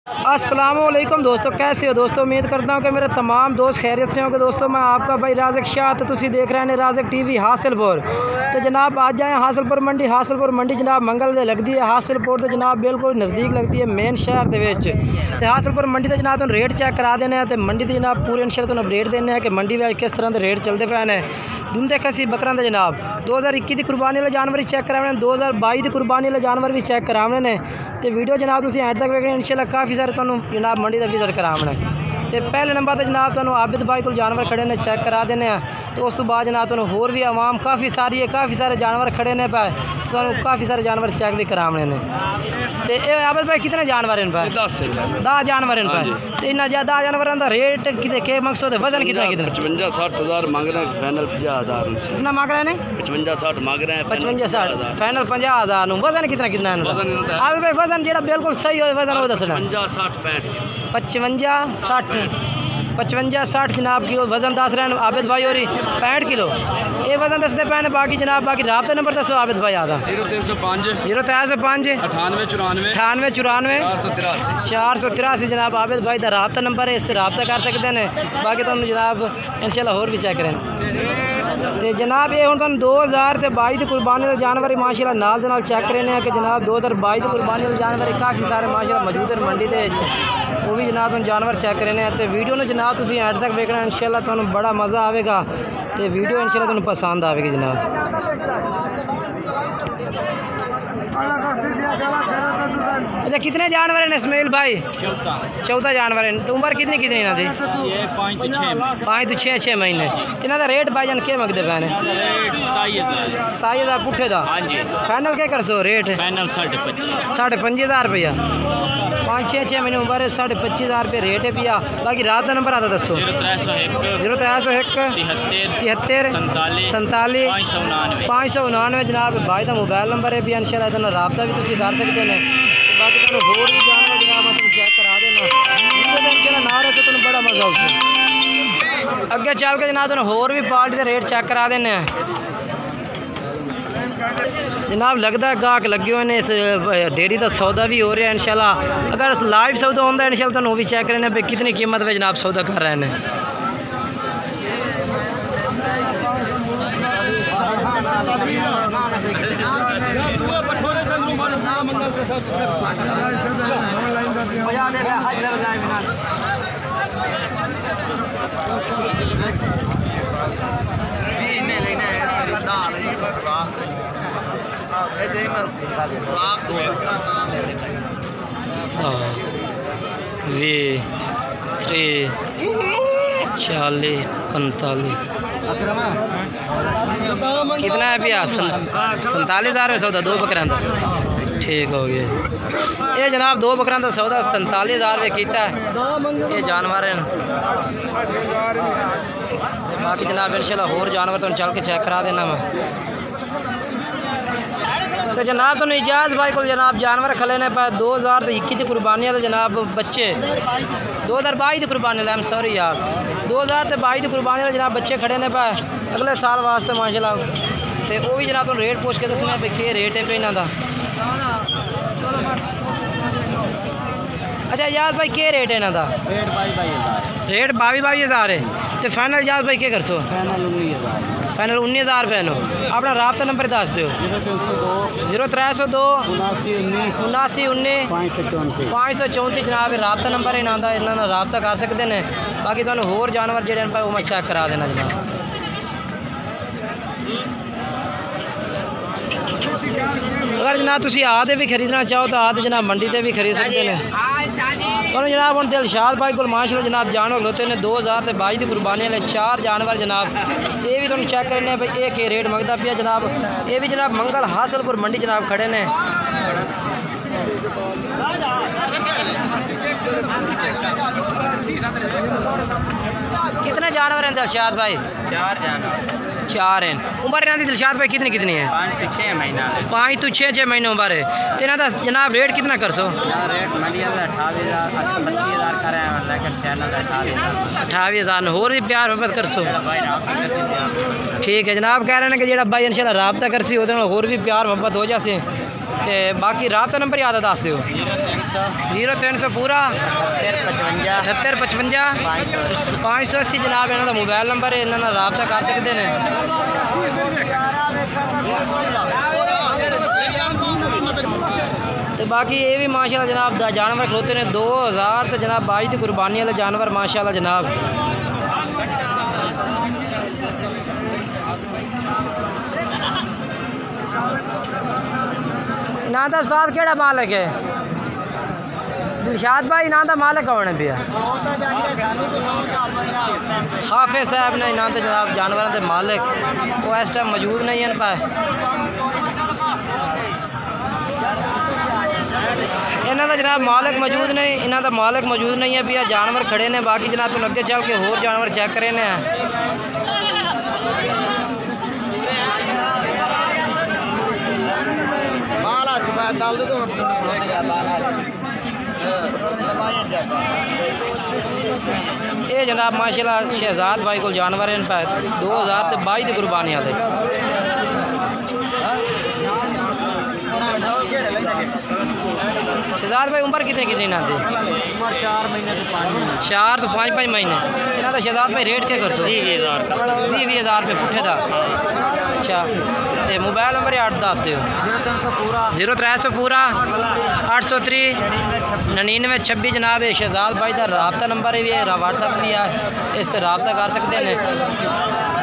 अस्सलामुअलैकुम दोस्तों, कैसे हो दोस्तों। उम्मीद करता हूँ कि मेरे तमाम दोस्त खैरियत से होंगे। दोस्तों मैं आपका भाई राज़िक शाह, तो तुसी देख रहे हैं राज़िक टीवी हासिलपुर। तो जनाब आज जाए हासिलपुर मंडी जनाब मंगल दे लगती है। हासिलपुर तो जनाब बिल्कुल नज़दीक लगती है मेन शहर के विच। तो हासिलपुर मंडी तो जनाब तुम रेट चेक करा देने। तो मंडी तो जनाब पूरे इंशाल्लाह तुम अपडेट देने हैं कि मंडी में किस तरह के रेट चलते पे हैं। दुंदे खसी बकरा के जनाब 2021 की कुर्बानी वाले जानवर चेक कराने, 2022 की कुर्बानी वाले जानवर भी चेक कराने ने। तो वीडियो जनाब तुम एंड तक वेखने इंशाल्लाह काफ़ी सारे तुहानू जनाब मंडी का विजिट कराने। तो पहले नंबर तो जनाब तुहानू आबिद भाई को जानवर खड़े ने चेक करा देने। तो उस तो बाद जनाब तुहानू होर भी आवाम काफ़ी सारी है, काफ़ी सारे जानवर खड़े ने पे, तो काफ़ी सारे जानवर चेक भी कराने ने। तो ये आबिद भाई कितने जानवर इन पे? 10 जानवर इन पे। तो इन्ना ज़्यादा जानवर का रेट कि मकसद है, वजन कितना 55-60 हज़ार मांग रहे हैं, फाइनल 50,000। कितना मांग रहे हैं? 55-60 मांग रहे हैं, 55-60 फाइनल 50,000। वजन कितना कितना है? आबिद भाई वजन जो बिल्कुल सही हो वजन वो दसना। 55-60 जनाब की वजन दस रहे हैं आबिद भाई और 65 किलो ये वजन दसते पे। बाकी जनाब बाकी राबता नंबर दसो आबिद भाई आदा 0305 9894 483 जनाब आबिद भाई का राबता नंबर है। इस राबता कर सकते हैं। बाकी तुम जनाब इंशाल्लाह होर भी चेक करें। तो जनाब ये हम 2022 की कुर्बानी के जानवर माशाल्लाह नाल दे नाल चेक करने हैं कि जनाब 2022 की कुर्बानी के जानवर काफ़ी सारे माशाल्लाह मौजूद हैं मंडी के। वो भी जनाब तुम जानवर चेक करने हैं। तो वीडियो ने जनाब तुम एंड तक देखना इंशाल्लाह तुहानू बड़ा मज़ा आएगा। तो वीडियो इंशाल्लाह तुहानू पसंद आएगी जनाब। अच्छा कितने जानवर हैं इस्माइल भाई? 14 जानवर हैं। तो उम्र कितनी कितनी इन्हों की? 5 तो 6 महीने। इन्हों का रेट भाईजान क्या मंगते पे ने? 27,000 पुठे का। फाइनल क्या कर सो रेट? फाइनल 25,500 रुपया। 5-6 महीने उम्र, 25,500 रुपये रेट है पिया। बाकी रात का नंबर आता दसो। 0301 73 47 599 जनाब भाई का मोबाइल नंबर है। भी इंशाल्लाह इतना रबता भी तुम कर सकते हैं। बाकी तुम होर भी जानवर जनाब तुम चेक करा देना इंशाल्लाह ना रहे तो तुम बड़ा मजा आउगा। अगे चल के जनाब तुम होर भी पार्टी के रेट चेक करा देने जनाब। लगता है गाहक लगे हुए हैं, इस डेयरी का सौदा भी हो रहा है इंशाल्लाह। अगर लाइव सौदा होता है इंशाल्लाह तो वो भी चेक करें भाई कितनी कीमत में जनाब सौदा कर रहे हैं। वी 3 40 45 कितना है भैया? 47,000 में सौदा 2 बकरा का। ठीक हो गया ये जनाब 2 बकरा का सौदा 47,000 में किया है। ये जानवर हैं। बाकी जनाब इंशाल्लाह होर जानवर तुम चल के चेक करा देना मैं। तो जनाब तुम इजाज़ भाई को जनाब जानवर खले ने पाए 2021 की कुर्बानी वाले जनाब बच्चे 2022 की कुर्बानी वाले सॉरी यार 2022 की कुर्बानी वाले जनाब बच्चे खड़े ने पाए अगले साल वास्ते माशाल्लाह। तो वो भी जनाब तुम रेट पूछ के दसना भाई क्या रेट है पे इन्हों का। अच्छा इजाज़ भाई क्या रेट है इन्हों का? रेट 22,000 है। तो फाइनल इजाज़ भाई क्या कर सो? फाइनल 19,000 रुपये नो। अपना राबता नंबर दस दो। 0302 79 19 534 जनाब राबता नंबर है इन्हों का। इन्होंने राबता कर सकते हैं। बाकी तुहानू होर जानवर जो वो मैं चेक करा देना जनाब। अगर जनाब तुम आदे भी खरीदना चाहो तो आदे जनाब मंडी से भी खरीद सकते हैं। तो जनाब हम दिलशाद भाई को माशाल्लाह जनाब जानवर होते हैं 2022 की कुर्बानी वाले 4 जानवर जनाब। ये भी तुम चेक करने भाई एक रेट मंगता पिया जनाब। ये भी जनाब मंगल हासिलपुर मंडी जनाब खड़े ने। कितने जानवर हैं दिलशाद भाई? 4 हैं। उम्र इन्हों की दिलशाद भाई कितनी कितनी है? 5 तो 6 महीने उम्र है। तो इन्हों का जनाब रेट कितना कर सो? 28,000 होर भी प्यार मोहब्बत कर सो। ठीक है जनाब कह रहे हैं कि जो भाई इंशाल्लाह राबता करसी वो होर भी प्यार मोहब्बत हो जाए। तो बाकी रात का नंबर याद है दस दो 0300 पूरा 7855 580 जनाब इन्हों का मोबाइल नंबर है इन्होंने रबता कर सकते हैं। तो बाकी ये भी माशाल्लाह जनाब जानवर खलोते ने 2000 तो जनाब बाज की कुर्बानी वाले जानवर माशाल्लाह जनाब। इन्हां दा उस्ताद केड़ा मालिक है? दिलशाद भाई इन्हां दा मालिक कौन है भैया? हाफिज साहब ने इन्हां दे जनाब जानवरों के मालिक वो इस टाइम मौजूद नहीं हैं पाए। इन्हां दा जनाब मालिक मौजूद नहीं, इन्हां दा मालिक मौजूद नहीं है भैया। जानवर खड़े ने बाकी जनाब तुम अगे चल के होर जानवर चेक करे ने। ये जनाब माशाल्लाह शहजाद भाई को जानवर इन पे 2022 की कुर्बानी वाले। शहजाद भाई उम्र कितने कितनी ना थे? 4 तो 5 महीने इन्हों का शहजाद भाई रेट क्या कर सो? 20,000 रुपये पुठे का। अच्छा तो मोबाइल नंबर 8 दस दो 0300 पूरा 803 9926 जनाब। ये शहजाद भाई का रबता नंबर भी है, व्हाट्सअप भी है, इस पर रबता कर सकते हैं।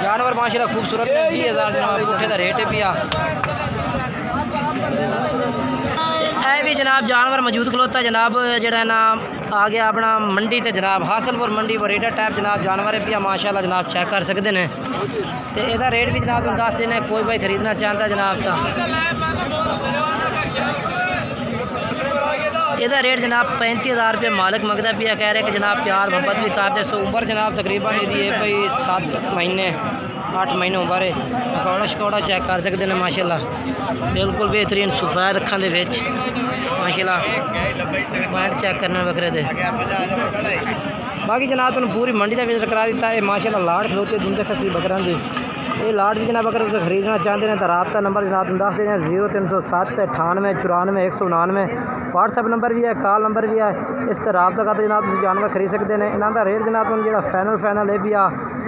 जानवर माशाल्लाह खूबसूरत है 20,000 जनाब पुठे का रेट भी आ। भी जनाब जानवर मौजूद खलोता जनाब जड़ा ना आ गया अपना मंडी ते जनाब हासलपुर मंडी वरेटा टाइप जनाब जानवर भी माशाल्लाह जनाब चेक कर सकते हैं। तो यदा रेट भी जनाब तुम दस देना कोई भाई खरीदना चाहता जनाब तो यदा रेट जनाब 35,000 रुपये मालिक मंगता पिया। कह रहे कि जनाब प्यार मोहब्बत भी करते सो। उम्र जनाब तकरीबन ये भाई 7 महीने 8 महीने उम्र है। पकौड़ा शकौड़ा चेक कर सकते हैं माशाल्लाह बिल्कुल बेहतरीन सफेद अखां दे विच माशाल्लाह पॉइंट चेक करने वगैरह दे। बाकी जनाब तुम पूरी मंडी का विजिट करा दिता है माशाल्लाह। लाड़ खलोते दुंदे खसी बकरां दे ये लाड़ भी जनाब अगर तुम खरीदना चाहते हैं तो रबता नंबर जनाब तुम दस दें 0307 98 94 199। व्हाट्सअप नंबर भी है, कॉल नंबर भी है, इस पर रबता करते जनाब तुम जानवर खरीद सकते हैं। इन्हों का रेट जनाब तुम जो फाइनल है भी आ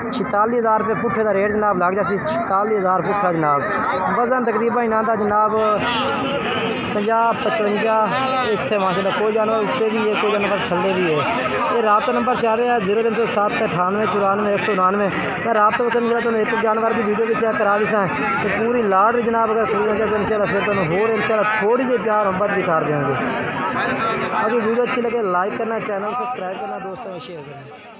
46,000 रुपये पुठे का रेट जनाब लग जाए 46,000 पुठा जनाब। वजन तकरीबन इन्हों का जनाब 50-55 इतने माशाल्लाह। कोई जानवर उत्ते भी है कोई जानवर थल्ले भी है। ये रबता नंबर चाह रहे हैं 0307 98 94 199। मैं रबता वक्त तो एक जानवर की वीडियो भी चेक करा दी तो पूरी लाड़ भी जनाब अगर खरीदना चाहते हैं इंशाल्लाह फिर तुम होर इंशाल्लाह थोड़ी जी प्यार मोहब्बत भी कर देंगे। अगर वीडियो अच्छी लगे लाइक करना, चैनल सब्सक्राइब करना, दोस्तों में शेयर करना।